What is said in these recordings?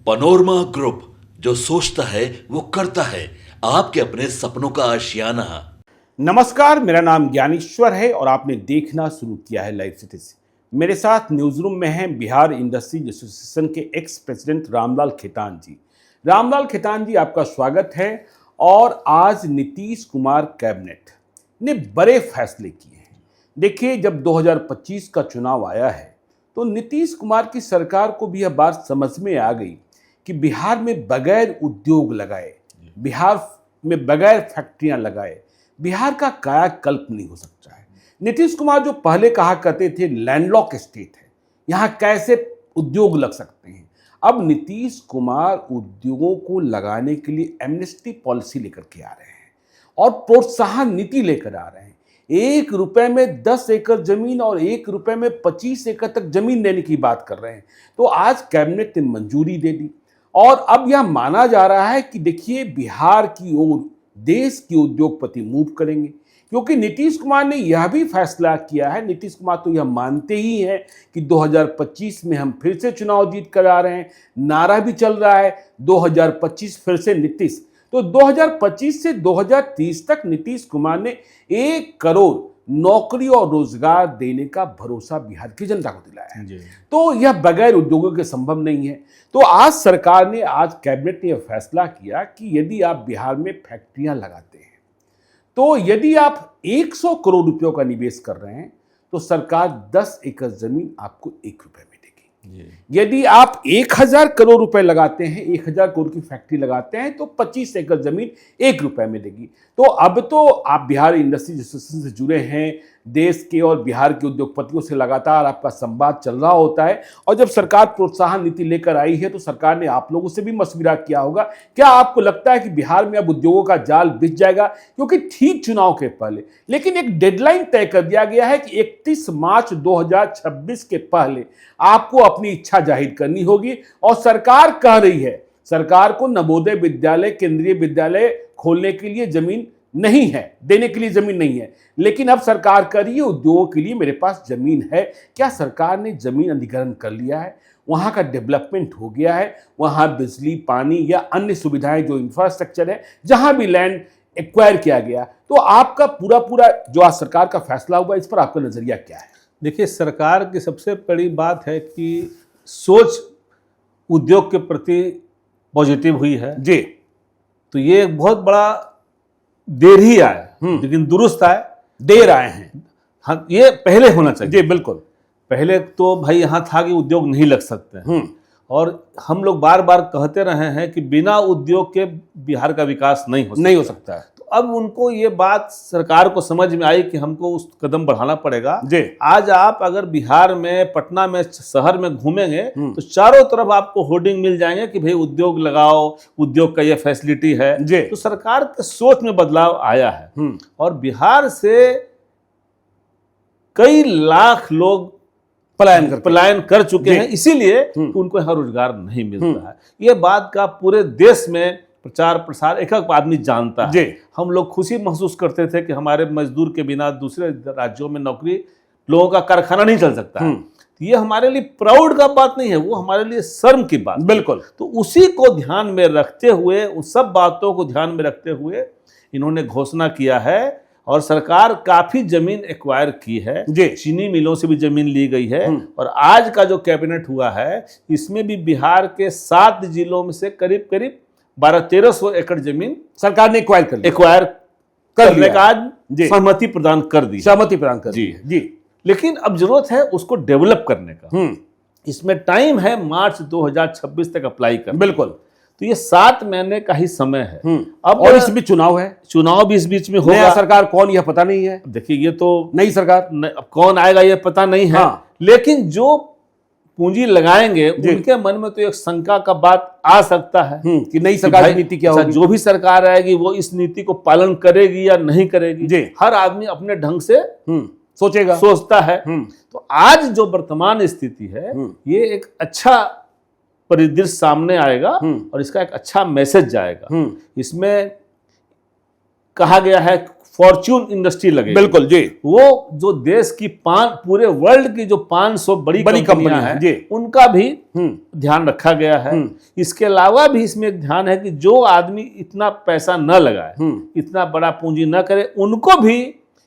Panorama group, जो सोचता है वो करता है। आपके अपने सपनों का आशियाना। नमस्कार, मेरा नाम ज्ञानेश्वर है और आपने देखना शुरू किया है लाइव सिटी से। मेरे साथ न्यूज रूम में हैं बिहार इंडस्ट्रीज एसोसिएशन के एक्स प्रेसिडेंट रामलाल खेतान जी। रामलाल खेतान जी, आपका स्वागत है। और आज नीतीश कुमार कैबिनेट ने बड़े फैसले किए हैं। देखिए, जब 2025 का चुनाव आया है तो नीतीश कुमार की सरकार को भी यह बात समझ में आ गई कि बिहार में बगैर उद्योग लगाए, बिहार में बगैर फैक्ट्रियां लगाए, बिहार का कायाकल्प नहीं हो सकता है। नीतीश कुमार जो पहले कहा करते थे लैंडलॉक स्टेट है, यहाँ कैसे उद्योग लग सकते हैं, अब नीतीश कुमार उद्योगों को लगाने के लिए एमनेस्टी पॉलिसी लेकर के आ रहे हैं और प्रोत्साहन नीति लेकर आ रहे हैं। 1 रुपए में 10 एकड़ जमीन और 1 रुपए में 25 एकड़ तक जमीन देने की बात कर रहे हैं। तो आज कैबिनेट ने मंजूरी दे दी और अब यह माना जा रहा है कि देखिए, बिहार की ओर देश के उद्योगपति मूव करेंगे, क्योंकि नीतीश कुमार ने यह भी फैसला किया है। नीतीश कुमार तो यह मानते ही हैं कि 2025 में हम फिर से चुनाव जीत कर आ रहे हैं। नारा भी चल रहा है 2025 फिर से नीतीश। तो 2025 से 2030 तक नीतीश कुमार ने 1 करोड़ नौकरी और रोजगार देने का भरोसा बिहार की जनता को दिलाया है। तो यह बगैर उद्योगों के संभव नहीं है। तो आज सरकार ने, आज कैबिनेट ने यह फैसला किया कि यदि आप बिहार में फैक्ट्रियां लगाते हैं, तो यदि आप 100 करोड़ रुपयों का निवेश कर रहे हैं तो सरकार 10 एकड़ जमीन आपको 1 रुपए में देगी। यदि आप 1000 करोड़ रुपए लगाते हैं, 1000 करोड़ की फैक्ट्री लगाते हैं, तो 25 एकड़ जमीन 1 रुपए में देगी। तो अब तो आप बिहार इंडस्ट्रीज एसोसिएशन से जुड़े हैं, देश के और बिहार के उद्योगपतियों से लगातार आपका संवाद चल रहा होता है। और जब सरकार प्रोत्साहन नीति लेकर आई है तो सरकार ने आप लोगों से भी मशविरा किया होगा। क्या आपको लगता है कि बिहार में अब उद्योगों का जाल बिछ जाएगा? क्योंकि ठीक चुनाव के पहले, लेकिन एक डेडलाइन तय कर दिया गया है कि 31 मार्च 2026 के पहले आपको अपनी इच्छा जाहिर करनी होगी। और सरकार कह रही है, सरकार को नवोदय विद्यालय, केंद्रीय विद्यालय खोलने के लिए जमीन नहीं है, देने के लिए जमीन नहीं है, लेकिन अब सरकार कह रही है उद्योगों के लिए मेरे पास जमीन है। क्या सरकार ने जमीन अधिग्रहण कर लिया है? वहां का डेवलपमेंट हो गया है? वहां बिजली, पानी या अन्य सुविधाएं, जो इंफ्रास्ट्रक्चर है, जहां भी लैंड एक्वायर किया गया, तो आपका पूरा जो आज सरकार का फैसला हुआ, इस पर आपका नजरिया क्या है? देखिए, सरकार की सबसे बड़ी बात है कि सोच उद्योग के प्रति पॉजिटिव हुई है जी। तो ये एक बहुत बड़ा देर ही आए, लेकिन दुरुस्त आए। देर आए हैं, हाँ, ये पहले होना चाहिए जी बिल्कुल। पहले तो भाई यहाँ था कि उद्योग नहीं लग सकते हैं, और हम लोग बार बार कहते रहे हैं कि बिना उद्योग के बिहार का विकास नहीं हो सकता है। तो अब उनको ये बात सरकार को समझ में आई कि हमको उस कदम बढ़ाना पड़ेगा जी। आज आप अगर बिहार में, पटना में, शहर में घूमेंगे तो चारों तरफ आपको होर्डिंग मिल जाएंगे कि भाई उद्योग लगाओ, उद्योग का ये फैसिलिटी है जी। तो सरकार के सोच में बदलाव आया है और बिहार से कई लाख लोग पलायन कर चुके हैं, इसीलिए कि उनको यहाँ रोजगार नहीं मिलता है। ये बात का पूरे देश में प्रचार प्रसार एक आदमी जानता है। हम लोग खुशी महसूस करते थे कि हमारे मजदूर के बिना दूसरे राज्यों में नौकरी, लोगों का कारखाना नहीं चल सकता है। ये हमारे लिए प्राउड का बात नहीं है, वो हमारे लिए शर्म की बात। बिल्कुल। तो उसी को ध्यान में रखते हुए, उन सब बातों को ध्यान में रखते हुए इन्होंने घोषणा किया है और सरकार काफी जमीन एक्वायर की है। चीनी मिलों से भी जमीन ली गई है और आज का जो कैबिनेट हुआ है इसमें भी बिहार के 7 जिलों में से करीब 1200-1300 एकड़ जमीन सरकार ने एक्वायर करने का आज सहमति प्रदान कर दी जी। लेकिन अब जरूरत है उसको डेवलप करने का। इसमें टाइम है मार्च 2026 तक अप्लाई कर। बिल्कुल। तो ये 7 महीने का ही समय है। अब और इस बीच चुनाव है, चुनाव भी इस बीच में होगा। नया सरकार कौन, यह पता नहीं है। देखिए, ये तो नई सरकार कौन आएगा ये पता नहीं है। लेकिन जो पूंजी लगाएंगे उनके मन में तो एक शंका का बात आ सकता है कि नई सरकार की नीति क्या होगी। जो भी सरकार आएगी वो इस नीति को पालन करेगी या नहीं करेगी, हर आदमी अपने ढंग से सोचता है। तो आज जो वर्तमान स्थिति है, ये एक अच्छा परिदृश्य सामने आएगा और इसका एक अच्छा मैसेज जाएगा। इसमें कहा गया है फॉर्च्यून इंडस्ट्री लगे, बिल्कुल जी, वो जो देश की पूरे वर्ल्ड की जो 500 बड़ी कंपनियां हैं जी, उनका भी ध्यान रखा गया है। इसके अलावा भी इसमें एक ध्यान है कि जो आदमी इतना पैसा न लगाए, इतना बड़ा पूंजी न करे, उनको भी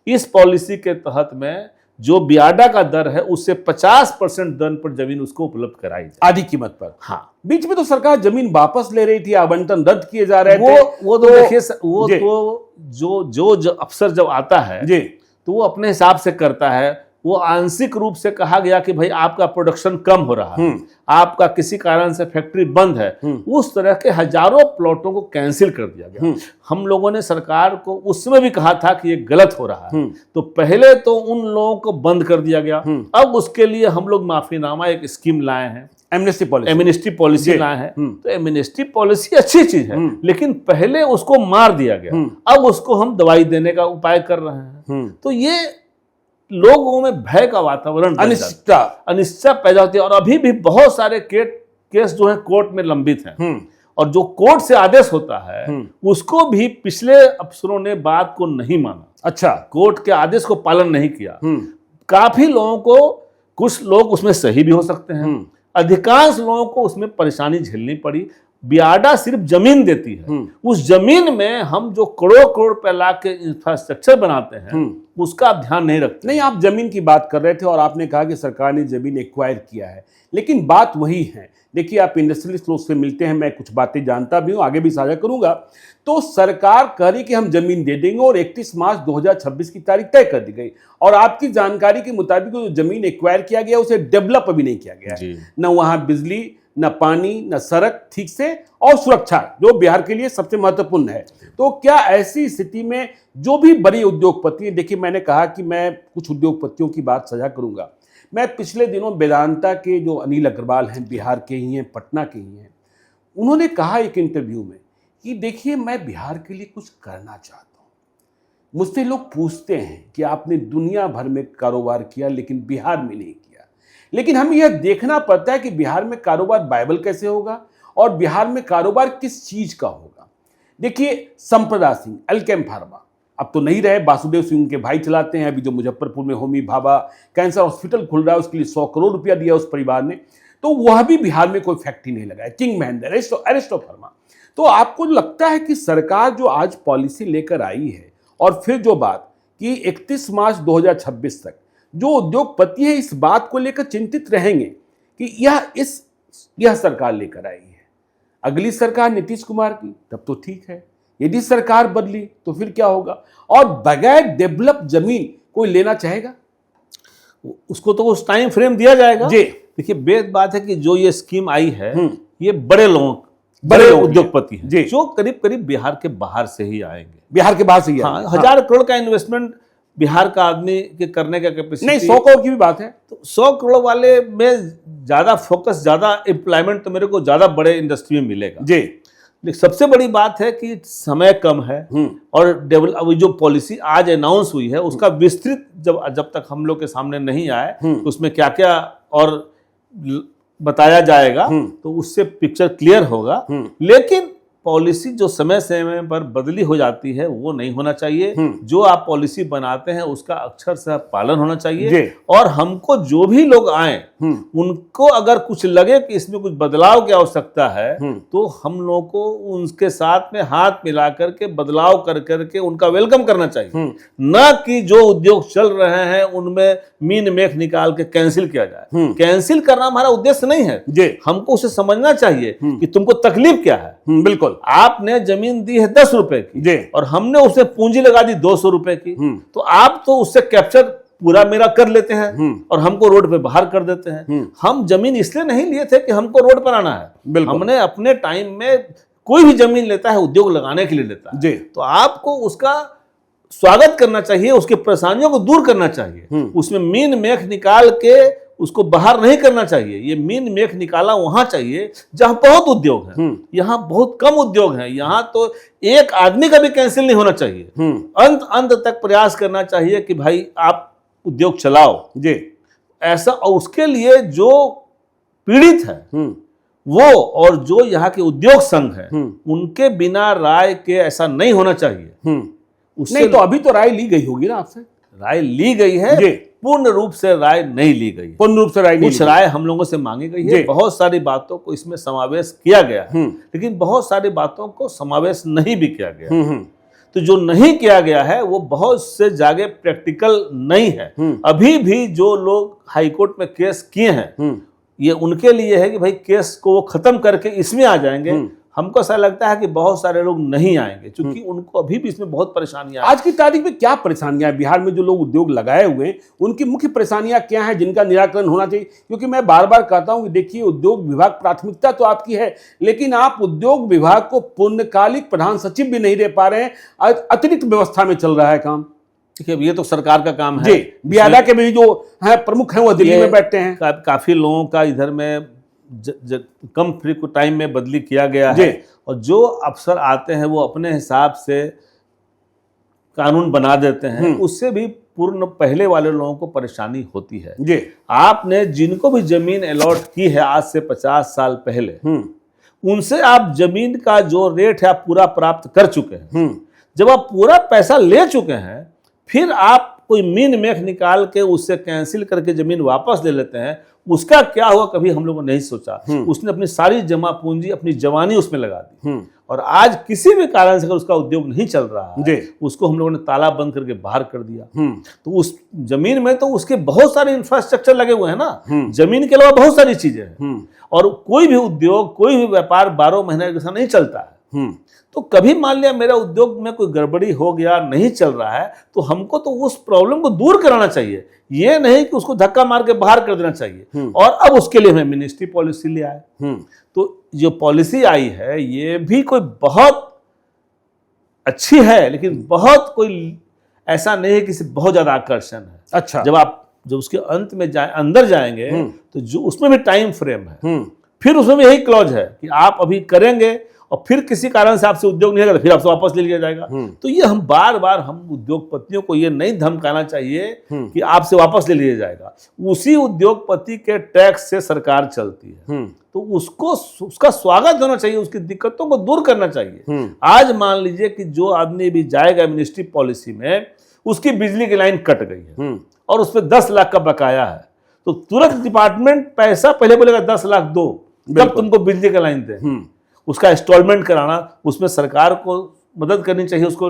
इस पॉलिसी के तहत में जो बियाडा का दर है उससे 50% दर पर जमीन उसको उपलब्ध कराई जाए, आधी कीमत पर। हाँ, बीच में तो सरकार जमीन वापस ले रही थी, आवंटन रद्द किए जा रहे थे। वो तो देखिए, वो तो जो अफसर जब आता है जी, तो वो अपने हिसाब से करता है। वो आंशिक रूप से कहा गया कि भाई आपका प्रोडक्शन कम हो रहा है, आपका किसी कारण से फैक्ट्री बंद है, उस तरह के हजारों प्लॉटों को कैंसिल कर दिया गया। हम लोगों ने सरकार को उस समय भी कहा था कि ये गलत हो रहा है, तो पहले तो उन लोगों को बंद कर दिया गया। अब उसके लिए हम लोग माफीनामा एक स्कीम लाए हैं, एमनेस्टी पॉलिसी लाए हैं। तो एमनेस्टी पॉलिसी अच्छी चीज है, लेकिन पहले उसको मार दिया गया, अब उसको हम दवाई देने का उपाय कर रहे हैं। तो ये लोगों में भय का वातावरण, अनिश्चितता पैदा होती है। और अभी भी बहुत सारे केस जो है कोर्ट में लंबित हैं, और जो कोर्ट से आदेश होता है उसको भी पिछले अफसरों ने बात को नहीं माना। अच्छा, कोर्ट के आदेश को पालन नहीं किया। काफी लोगों को, कुछ लोग उसमें सही भी हो सकते हैं, अधिकांश लोगों को उसमें परेशानी झेलनी पड़ी। बियाडा सिर्फ जमीन देती है, उस जमीन में हम जो करोड़ करोड़ रुपए ला के इंफ्रास्ट्रक्चर बनाते हैं उसका आप ध्यान नहीं रखते। नहीं, आप जमीन की बात कर रहे थे और आपने कहा कि सरकार ने जमीन एक्वायर किया है, लेकिन बात वही है। देखिए, आप इंडस्ट्रियलिस्ट लोग से मिलते हैं, मैं कुछ बातें जानता भी हूं, आगे भी साझा करूंगा। तो सरकार कह रही कि हम जमीन दे देंगे और 31 मार्च 2026 की तारीख तय कर दी गई, और आपकी जानकारी के मुताबिक जो जमीन एक्वायर किया गया उसे डेवलप अभी नहीं किया गया है। न वहां बिजली, न पानी, न सड़क ठीक से, और सुरक्षा जो बिहार के लिए सबसे महत्वपूर्ण है। तो क्या ऐसी स्थिति में जो भी बड़ी उद्योगपति हैं, देखिए मैंने कहा कि मैं कुछ उद्योगपतियों की बात साझा करूंगा। मैं पिछले दिनों वेदांता के जो अनिल अग्रवाल हैं, बिहार के ही हैं, पटना के ही हैं, उन्होंने कहा एक इंटरव्यू में कि देखिए मैं बिहार के लिए कुछ करना चाहता हूँ। मुझसे लोग पूछते हैं कि आपने दुनिया भर में कारोबार किया लेकिन बिहार में नहीं किया, लेकिन हमें यह देखना पड़ता है कि बिहार में कारोबार वायबल कैसे होगा और बिहार में कारोबार किस चीज का होगा। देखिए, संप्रदा सिंह, अल्केम फार्मा, अब तो नहीं रहे, वासुदेव सिंह उनके भाई चलाते हैं। अभी जो मुजफ्फरपुर में होमी भाभा कैंसर हॉस्पिटल खुल रहा है उसके लिए 100 करोड़ रुपया दिया उस परिवार ने, तो वह भी बिहार में कोई फैक्ट्री नहीं लगाया। King Mahendra, Aristo pharma. तो आपको लगता है कि सरकार जो आज पॉलिसी लेकर आई है, और फिर जो बात कि 31 मार्च 2026 तक जो उद्योगपति है इस बात को लेकर चिंतित रहेंगे कि यह सरकार लेकर आई है, अगली सरकार नीतीश कुमार की, तब तो ठीक है। यदि सरकार बदली तो फिर क्या होगा? और बगैर डेवलप जमीन कोई लेना चाहेगा? उसको तो उस टाइम फ्रेम दिया जाएगा जी। देखिए, बेद बात है कि जो ये स्कीम आई है ये बड़े उद्योगपति हैं जो करीब करीब बिहार के बाहर से ही आएंगे। बिहार के बाहर से ही? हाँ, 1000 करोड़ का इन्वेस्टमेंट बिहार का आदमी के करने का कैपेसिटी नहीं, 100 करोड़ की भी बात है। तो 100 करोड़ वाले में ज्यादा फोकस, ज्यादा एम्प्लॉयमेंट तो मेरे को ज्यादा बड़े इंडस्ट्री में मिलेगा जी। लेकिन सबसे बड़ी बात है कि समय कम है, और जो पॉलिसी आज अनाउंस हुई है उसका विस्तृत जब तक हम लोग के सामने नहीं आए तो उसमें क्या क्या और बताया जाएगा तो उससे पिक्चर क्लियर होगा। लेकिन पॉलिसी जो समय समय पर बदली हो जाती है वो नहीं होना चाहिए। जो आप पॉलिसी बनाते हैं उसका अक्षर से पालन होना चाहिए, और हमको जो भी लोग आए उनको अगर कुछ लगे कि इसमें कुछ बदलाव की आवश्यकता है तो हम लोगों को उनके साथ में हाथ मिला करके बदलाव कर करके उनका वेलकम करना चाहिए, न कि जो उद्योग चल रहे हैं उनमें मीन मेख निकाल के कैंसिल किया जाए। कैंसिल करना हमारा उद्देश्य नहीं है, हमको उसे समझना चाहिए कि तुमको तकलीफ क्या है। बिल्कुल, आपने जमीन दी है 10 रुपए की और हमने उसमें पूंजी लगा दी 200 रुपए की, तो आप तो उससे कैप्चर पूरा मेरा कर लेते हैं और हमको रोड पे बाहर कर देते हैं। हम जमीन इसलिए नहीं लिए थे कि हमको रोड पर आना है, हमने अपने टाइम में, कोई भी जमीन लेता है उद्योग लगाने के लिए लेता है, तो आपको उसका स्वागत करना चाहिए, उसके परेशानियों को दूर करना चाहिए। उसमें मीन मेख निकाल के उसको बाहर नहीं करना चाहिए। ये मीन मेख निकाला वहां चाहिए जहां बहुत उद्योग है। यहाँ बहुत कम उद्योग है, यहाँ तो एक आदमी का भी कैंसिल नहीं होना चाहिए। अंत तक प्रयास करना चाहिए कि भाई आप उद्योग चलाओ जी, ऐसा। और उसके लिए जो पीड़ित है वो, और जो यहाँ के उद्योग संघ है उनके बिना राय के ऐसा नहीं होना चाहिए। उससे नहीं तो अभी तो राय ली गई होगी ना आपसे? राय ली गई है, जी। पूर्ण रूप से राय नहीं ली गई। पूर्ण रूप से राय नहीं कुछ ली गई। राय हम लोगों से मांगी गई जी। है, बहुत सारी बातों को इसमें समावेश किया गया है, लेकिन बहुत सारी बातों को समावेश नहीं भी किया गया। तो जो नहीं किया गया है वो बहुत से जागे प्रैक्टिकल नहीं है। अभी भी जो लोग हाईकोर्ट में केस किए हैं, ये उनके लिए है कि भाई केस को वो खत्म करके इसमें आ जाएंगे। हमको ऐसा लगता है कि बहुत सारे लोग नहीं आएंगे, क्योंकि उनको अभी भी इसमें बहुत परेशानियां आज की तारीख में क्या परेशानियां हैं बिहार में? जो लोग उद्योग लगाए हुए हैं उनकी मुख्य परेशानियां क्या हैं जिनका निराकरण होना चाहिए? क्योंकि मैं बार बार कहता हूं कि देखिए, उद्योग विभाग प्राथमिकता तो आपकी है, लेकिन आप उद्योग विभाग को पूर्णकालिक प्रधान सचिव भी नहीं दे पा रहे हैं। अतिरिक्त व्यवस्था में चल रहा है काम। ठीक है, ये तो सरकार का काम है जी। बियाडा के भी जो है प्रमुख हैं वो दिल्ली में बैठते हैं। काफी लोगों का इधर में कम फ्री को टाइम में बदली किया गया है, और जो अफसर आते हैं वो अपने हिसाब से कानून बना देते हैं, उससे भी पूर्ण पहले वाले लोगों को परेशानी होती है। जी। आपने जिनको भी जमीन अलॉट की है आज से 50 साल पहले, उनसे आप जमीन का जो रेट है आप पूरा प्राप्त कर चुके हैं। जब आप पूरा पैसा ले चुके हैं, फिर आप कोई मीन मेख निकाल के उससे कैंसिल करके जमीन वापस ले लेते हैं, उसका क्या हुआ कभी हम लोगों ने नहीं सोचा। उसने अपनी सारी जमा पूंजी, अपनी जवानी उसमें लगा दी, और आज किसी भी कारण से अगर उसका उद्योग नहीं चल रहा है, उसको हम लोगों ने ताला बंद करके बाहर कर दिया। तो उस जमीन में तो उसके बहुत सारे इंफ्रास्ट्रक्चर लगे हुए हैं ना, जमीन के अलावा बहुत सारी चीजें हैं, और कोई भी उद्योग, कोई भी व्यापार 12 महीने के साथ नहीं चलता है। तो कभी मान लिया मेरा उद्योग में कोई गड़बड़ी हो गया, नहीं चल रहा है, तो हमको तो उस प्रॉब्लम को दूर कराना चाहिए, ये नहीं कि उसको धक्का मार के बाहर कर देना चाहिए। और अब उसके लिए हमें मिनिस्ट्री पॉलिसी ले आए। तो जो पॉलिसी आई है ये भी कोई बहुत अच्छी है, लेकिन बहुत कोई ऐसा नहीं है कि बहुत ज्यादा आकर्षण है। अच्छा। जब उसके अंत में अंदर जाएंगे तो जो उसमें भी टाइम फ्रेम है, फिर उसमें भी यही क्लॉज है कि आप अभी करेंगे और फिर किसी कारण से आपसे उद्योग नहीं होगा, फिर आपसे वापस ले लिया जाएगा। तो ये हम बार बार हम उद्योगपतियों को ये नहीं धमकाना चाहिए कि आपसे वापस ले लिया जाएगा। उसी उद्योगपति के टैक्स से सरकार चलती है, तो उसका स्वागत होना चाहिए, उसकी दिक्कतों को दूर करना चाहिए। आज मान लीजिए कि जो आदमी भी जाएगा मिनिस्ट्री पॉलिसी में, उसकी बिजली की लाइन कट गई है और उस पर 10 लाख का बकाया है, तो तुरंत डिपार्टमेंट पैसा पहले बोलेगा 10 लाख दो, तब तुमको बिजली का लाइन दे। उसका इंस्टॉलमेंट कराना, उसमें सरकार को मदद करनी चाहिए उसको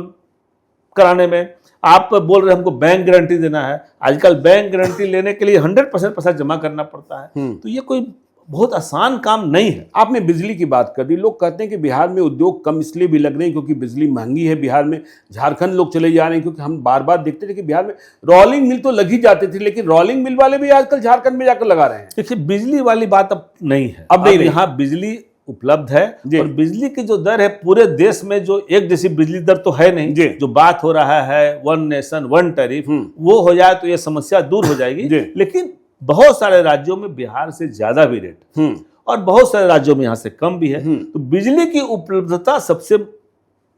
कराने में। आप बोल रहे हैं हमको बैंक गारंटी देना है, आजकल बैंक गारंटी लेने के लिए 100% पैसा जमा करना पड़ता है। तो ये कोई बहुत आसान काम नहीं है। आपने बिजली की बात कर दी। लोग कहते हैं कि बिहार में उद्योग कम इसलिए भी लग रहे हैं क्योंकि बिजली महंगी है बिहार में, झारखंड लोग चले जा रहे हैं, क्योंकि हम बार बार देखते थे कि बिहार में रोलिंग मिल तो लग ही जाते थे, लेकिन रोलिंग मिल वाले भी आजकल झारखंड में जाकर लगा रहे हैं। देखिए, बिजली वाली बात अब नहीं है, अब नहीं, यहाँ बिजली उपलब्ध है, और बिजली की जो दर है पूरे देश में जो एक जैसी बिजली दर तो है नहीं। जो बात हो रहा है 1 नेशन 1 टैरिफ, वो हो जाए तो ये समस्या दूर हो जाएगी। लेकिन बहुत सारे राज्यों में बिहार से ज्यादा भी रेट, और बहुत सारे राज्यों में यहाँ से कम भी है। तो बिजली की उपलब्धता सबसे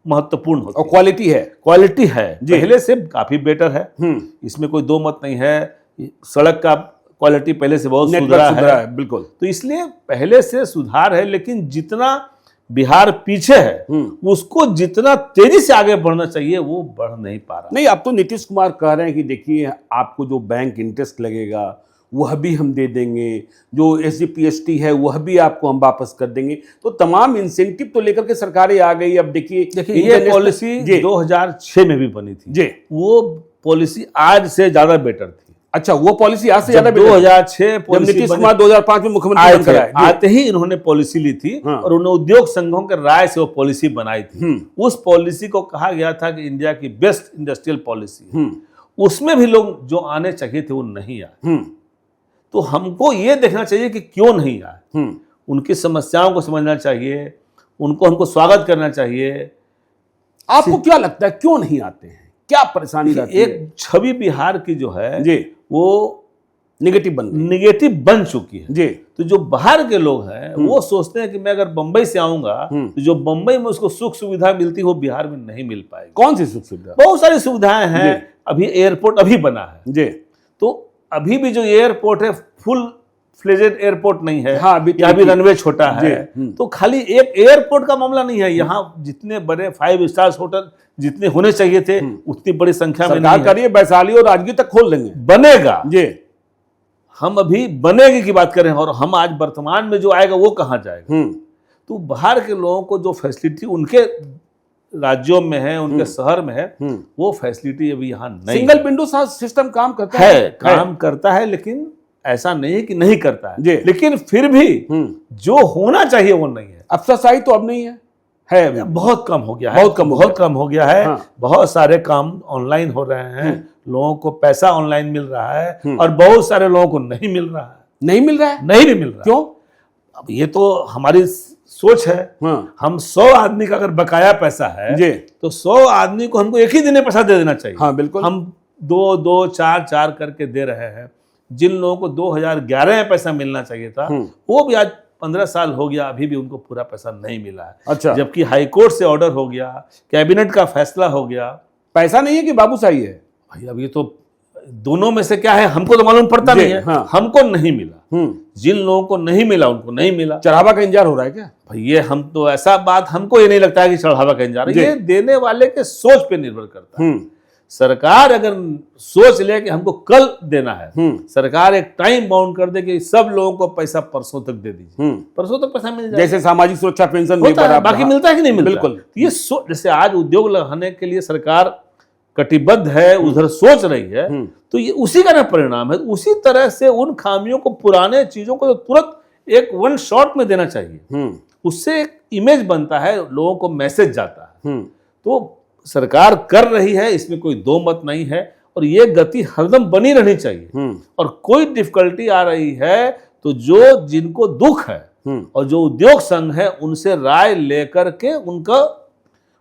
महत्वपूर्ण होती है, और क्वालिटी है पहले से काफी बेटर है, इसमें कोई दो मत नहीं है। सड़क का क्वालिटी पहले से बहुत सुधरा है, बिल्कुल। तो इसलिए पहले से सुधार है, लेकिन जितना बिहार पीछे है उसको जितना तेजी से आगे बढ़ना चाहिए वो बढ़ नहीं पा रहा। नहीं, अब तो नीतीश कुमार कह रहे हैं कि देखिए, आपको जो बैंक इंटरेस्ट लगेगा वह भी हम दे देंगे, जो SGPST है वह भी आपको हम वापस कर देंगे। तो तमाम इंसेंटिव तो लेकर के सरकारें आ गई। अब देखिए, ये पॉलिसी 2006 में भी बनी थी, वो पॉलिसी आज से ज्यादा बेटर थी। अच्छा, वो पॉलिसी आज से ज्यादा 2006 नीतीश कुमार 2005 में मुख्यमंत्री बन गए, आते ही इन्होंने पॉलिसी ली थी, और उन्होंने उद्योग संघों के राय से वो पॉलिसी बनाई थी। उस पॉलिसी को कहा गया था कि इंडिया की बेस्ट इंडस्ट्रियल पॉलिसी। उसमें भी लोग जो आने चाहिए थे वो नहीं आए। तो हमको ये देखना चाहिए कि क्यों नहीं आए, उनकी समस्याओं को समझना चाहिए, उनको हमको स्वागत करना चाहिए। आपको क्या लगता है क्यों नहीं आते हैं, क्या परेशानी रहती है? एक छवि बिहार की जो है वो निगेटिव बन चुकी है। जी। तो जो बाहर के लोग हैं वो सोचते हैं कि मैं अगर बंबई से आऊंगा तो जो बंबई में उसको सुख सुविधा मिलती है वो बिहार में नहीं मिल पाएगी। कौन सी सुख सुविधा? बहुत सारी सुविधाएं हैं। अभी एयरपोर्ट अभी बना है, जी। तो अभी भी जो एयरपोर्ट है फुल फ्लेजेड एयरपोर्ट नहीं है, हाँ, अभी तो यहाँ भी रनवे छोटा है। जी, तो खाली एक एयरपोर्ट का मामला नहीं है, यहाँ जितने बड़े 5 स्टार होटल जितने होने चाहिए थे उतनी बड़ी संख्या में सरकार नहीं करिए, वैशाली और राजगीर तक खोल देंगे। बनेगा। जी, हम अभी बनेगी की बात करें, और हम आज वर्तमान में जो आएगा वो कहाँ जाएगा। तो बाहर के लोगों को जो फैसिलिटी उनके राज्यों में है, उनके शहर में है, वो फैसिलिटी अभी यहाँ नहीं। सिंगल विंडो सिस्टम काम करता है, काम करता है, लेकिन ऐसा नहीं है कि नहीं करता है, जी। लेकिन फिर भी जो होना चाहिए वो नहीं है। अफसरशाही तो अब नहीं है अभी। बहुत कम हो गया है, बहुत कम हो गया है। हाँ। बहुत सारे काम ऑनलाइन हो रहे हैं, लोगों को पैसा ऑनलाइन मिल रहा है, और बहुत सारे लोगों को नहीं मिल रहा है। नहीं मिल रहा है? नहीं भी मिल रहा। क्यों? अब ये तो हमारी सोच है। हम 100 आदमी का अगर बकाया पैसा है जी, तो 100 आदमी को हमको एक ही दिन में पैसा दे देना चाहिए। हाँ, बिल्कुल। हम 2-2, 4-4 करके दे रहे हैं। जिन लोगों को 2011 में पैसा मिलना चाहिए था, वो भी आज 15 साल हो गया, अभी भी उनको पूरा पैसा नहीं मिला है। अच्छा। जबकि हाईकोर्ट से ऑर्डर हो गया, कैबिनेट का फैसला हो गया। पैसा नहीं है कि बाबूशाही है? भाई अब ये तो दोनों में से क्या है हमको तो मालूम पड़ता नहीं है। हाँ। हमको नहीं मिला, जिन लोगों को नहीं मिला उनको नहीं मिला। चढ़ावा का इंतजार हो रहा है क्या? भाई ये हम तो ऐसा बात हमको ये नहीं लगता है कि चढ़ावा का इंतजार है, ये देने वाले के सोच पे निर्भर करता है। सरकार अगर सोच ले कि हमको कल देना है, सरकार एक टाइम बाउंड कर दे कि सब लोगों को पैसा परसों तक दे दीजिए, परसों तक पैसा मिल जाए। जैसे सामाजिक सुरक्षा पेंशन होता है, बाकी मिलता है कि नहीं मिलता? बिल्कुल। ये जैसे आज उद्योग लगाने के लिए सरकार कटिबद्ध है, उधर सोच रही है, तो ये उसी का ना परिणाम है। उसी तरह से उन खामियों को, पुराने चीजों को तुरंत एक वन शॉट में देना चाहिए। उससे एक इमेज बनता है, लोगों को मैसेज जाता है। तो सरकार कर रही है, इसमें कोई दो मत नहीं है, और ये गति हरदम बनी रहनी चाहिए। और कोई डिफिकल्टी आ रही है तो जो जिनको दुख है और जो उद्योग संघ है उनसे राय लेकर के उनका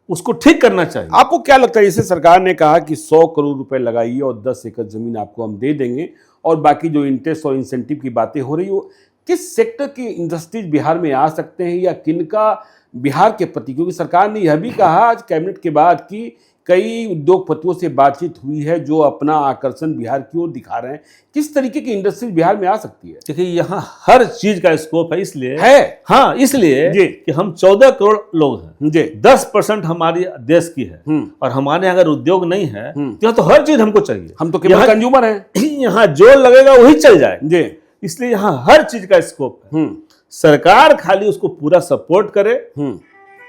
उसको ठीक करना चाहिए। आपको क्या लगता है, जैसे सरकार ने कहा कि 100 करोड़ रुपए लगाइए और 10 एकड़ जमीन आपको हम दे देंगे, और बाकी जो इंटरेस्ट और इंसेंटिव की बातें हो रही हो, किस सेक्टर की इंडस्ट्रीज बिहार में आ सकते हैं, या किनका बिहार के प्रति? क्योंकि सरकार ने यह भी कहा आज कैबिनेट के बाद कि कई उद्योगपतियों से बातचीत हुई है जो अपना आकर्षण बिहार की ओर दिखा रहे हैं। किस तरीके की इंडस्ट्रीज बिहार में आ सकती है? देखिए यहाँ हर चीज का स्कोप है, इसलिए है। हाँ, इसलिए जी। कि हम 14 करोड़ लोग हैं जी, 10% हमारी देश की है, और हमारे अगर उद्योग नहीं है तो यहाँ तो हर चीज हमको चाहिए। हम तो केवल कंज्यूमर हैं। यहाँ जो लगेगा वही चल जाए। जी, इसलिए यहाँ हर चीज का स्कोप है। सरकार खाली उसको पूरा सपोर्ट करे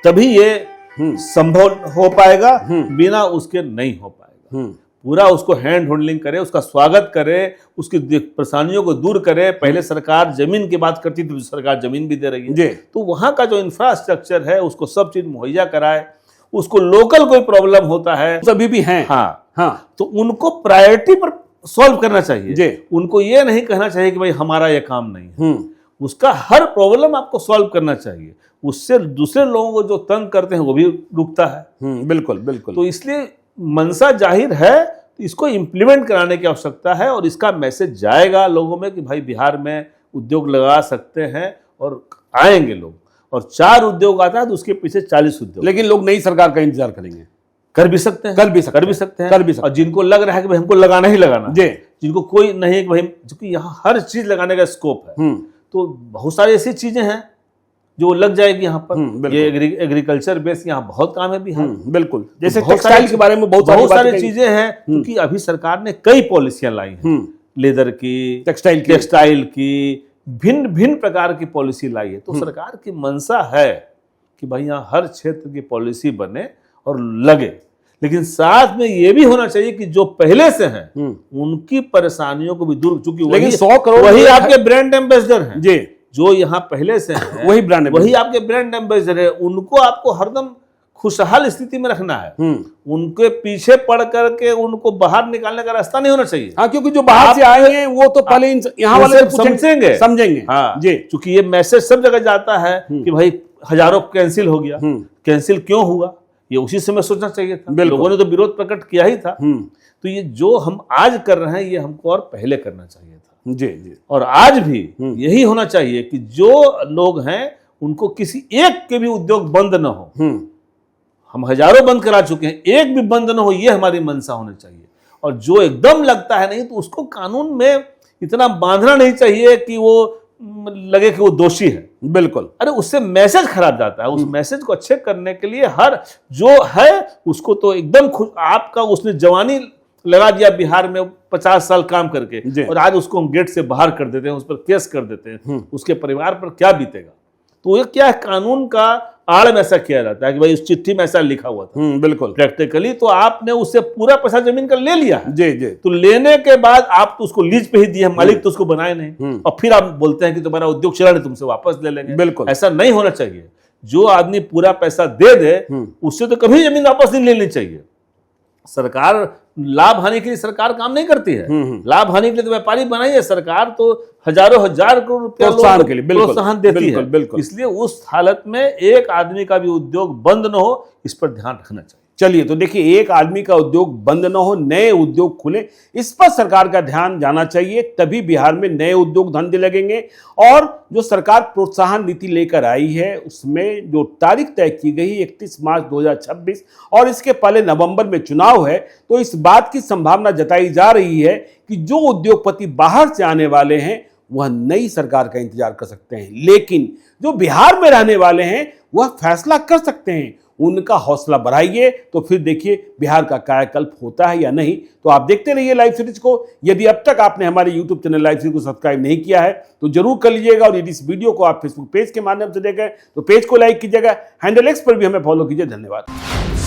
तभी ये संभव हो पाएगा, बिना उसके नहीं हो पाएगा। पूरा उसको हैंड होल्डिंग करे, उसका स्वागत करे, उसकी परेशानियों को दूर करे। पहले सरकार जमीन की बात करती थी, सरकार जमीन भी दे रही है, तो वहां का जो इंफ्रास्ट्रक्चर है उसको सब चीज मुहैया कराए। उसको लोकल कोई प्रॉब्लम होता है, सभी भी हैं। हाँ, तो उनको प्रायोरिटी पर सॉल्व करना चाहिए। उनको ये नहीं कहना चाहिए कि भाई हमारा ये काम नहीं है। उसका हर प्रॉब्लम आपको सॉल्व करना चाहिए। उससे दूसरे लोगों को जो तंग करते हैं वो भी रुकता है। बिल्कुल बिल्कुल। तो इसलिए मनसा जाहिर है, इसको इम्प्लीमेंट कराने की आवश्यकता है, और इसका मैसेज जाएगा लोगों में कि भाई बिहार में उद्योग लगा सकते हैं, और आएंगे लोग। और 4 उद्योग आता है तो उसके पीछे 40 उद्योग। लेकिन लोग नई सरकार का इंतजार करेंगे। कर भी सकते हैं, और जिनको लग रहा है कि भाई हमको लगाना ही लगाना, जिनको कोई नहीं है कि भाई, क्योंकि यहाँ हर चीज लगाने का स्कोप है, तो बहुत सारी ऐसी चीजें हैं जो लग जाएगी यहाँ पर। ये एग्रीकल्चर बेस यहाँ बहुत काम है बिहार। बिल्कुल, जैसे टेक्सटाइल के बारे में बहुत सारी चीजें हैं, क्योंकि अभी सरकार ने कई पॉलिसियां लाई हैं, लेदर की, टेक्सटाइल की, भिन्न भिन्न प्रकार की पॉलिसी लाई है। तो सरकार की मंशा है कि भाई यहाँ हर क्षेत्र की पॉलिसी बने और लगे, लेकिन साथ में ये भी होना चाहिए कि जो पहले से हैं उनकी परेशानियों को भी दूर, चूंकि लेकिन 100 करोड़ वही आपके ब्रांड एम्बेसडर हैं जी, जो यहाँ पहले से हैं वही आपके ब्रांड एम्बेसडर है। उनको आपको हरदम खुशहाल स्थिति में रखना है। उनके पीछे पड़ करके उनको बाहर निकालने का रास्ता नहीं होना चाहिए। हाँ, क्योंकि जो बाहर से आएंगे वो तो पहले यहाँ वाले समझेंगे। हाँ जी, क्योंकि ये मैसेज सब जगह जाता है कि भाई हजारों कैंसिल हो गया, कैंसिल क्यों हुआ, ये उसी समय सोचना चाहिए था। लोगों ने तो विरोध प्रकट किया ही था। तो ये जो हम आज कर रहे हैं ये हमको और पहले करना चाहिए था। जी जी। और आज भी यही होना चाहिए कि जो लोग हैं उनको किसी एक के भी उद्योग बंद न हो। हम हजारों बंद करा चुके हैं, एक भी बंद न हो, ये हमारी मंशा होनी चाहिए। और जो एकदम लगता है नहीं तो उसको कानून में इतना बांधना नहीं चाहिए कि वो लगे कि वो दोषी है। बिल्कुल। अरे उससे मैसेज खराब जाता है। उस मैसेज को अच्छे करने के लिए हर जो है उसको तो एकदम आपका उसने जवानी लगा दिया बिहार में 50 साल काम करके, और आज उसको हम गेट से बाहर कर देते हैं, उस पर केस कर देते हैं, उसके परिवार पर क्या बीतेगा। तो ये क्या है, कानून का आड़ में ऐसा किया जाता है कि भाई उस चिट्ठी में ऐसा लिखा हुआ था। बिल्कुल। प्रैक्टिकली तो आपने उससे पूरा पैसा जमीन का ले लिया है। जी जी। तो लेने के बाद आप तो उसको लीज पे ही दिए, मालिक तो उसको बनाए नहीं, और फिर आप बोलते हैं कि तुम्हारा उद्योग चला नहीं, तुमसे वापस ले लेंगे। बिल्कुल। ऐसा नहीं होना चाहिए। जो आदमी पूरा पैसा दे दे उससे तो कभी जमीन वापस नहीं लेनी चाहिए। सरकार लाभ हानि के लिए सरकार काम नहीं करती है। लाभ हानि के लिए तो व्यापारी बनाई है सरकार, तो हजारों हजार करोड़ रुपया प्रोत्साहन के लिए प्रोत्साहन देती है। बिल्कुल। इसलिए उस हालत में एक आदमी का भी उद्योग बंद न हो, इस पर ध्यान रखना चाहिए। चलिए, तो देखिए, एक आदमी का उद्योग बंद न हो, नए उद्योग खुले, इस पर सरकार का ध्यान जाना चाहिए। तभी बिहार में नए उद्योग धंधे लगेंगे। और जो सरकार प्रोत्साहन नीति लेकर आई है उसमें जो तारीख तय की गई 31 मार्च 2026 और इसके पहले नवंबर में चुनाव है, तो इस बात की संभावना जताई जा रही है कि जो उद्योगपति बाहर से आने वाले हैं वह नई सरकार का इंतजार कर सकते हैं, लेकिन जो बिहार में रहने वाले हैं वह फैसला कर सकते हैं। उनका हौसला बढ़ाइए, तो फिर देखिए बिहार का कायाकल्प होता है या नहीं। तो आप देखते रहिए लाइव सीरीज को। यदि अब तक आपने हमारे यूट्यूब चैनल लाइव सीरीज को सब्सक्राइब नहीं किया है तो जरूर कर लीजिएगा, और यदि इस वीडियो को आप फेसबुक पेज के माध्यम से देखें तो पेज को लाइक कीजिएगा। हैंडल एक्स पर भी हमें फॉलो कीजिए। धन्यवाद।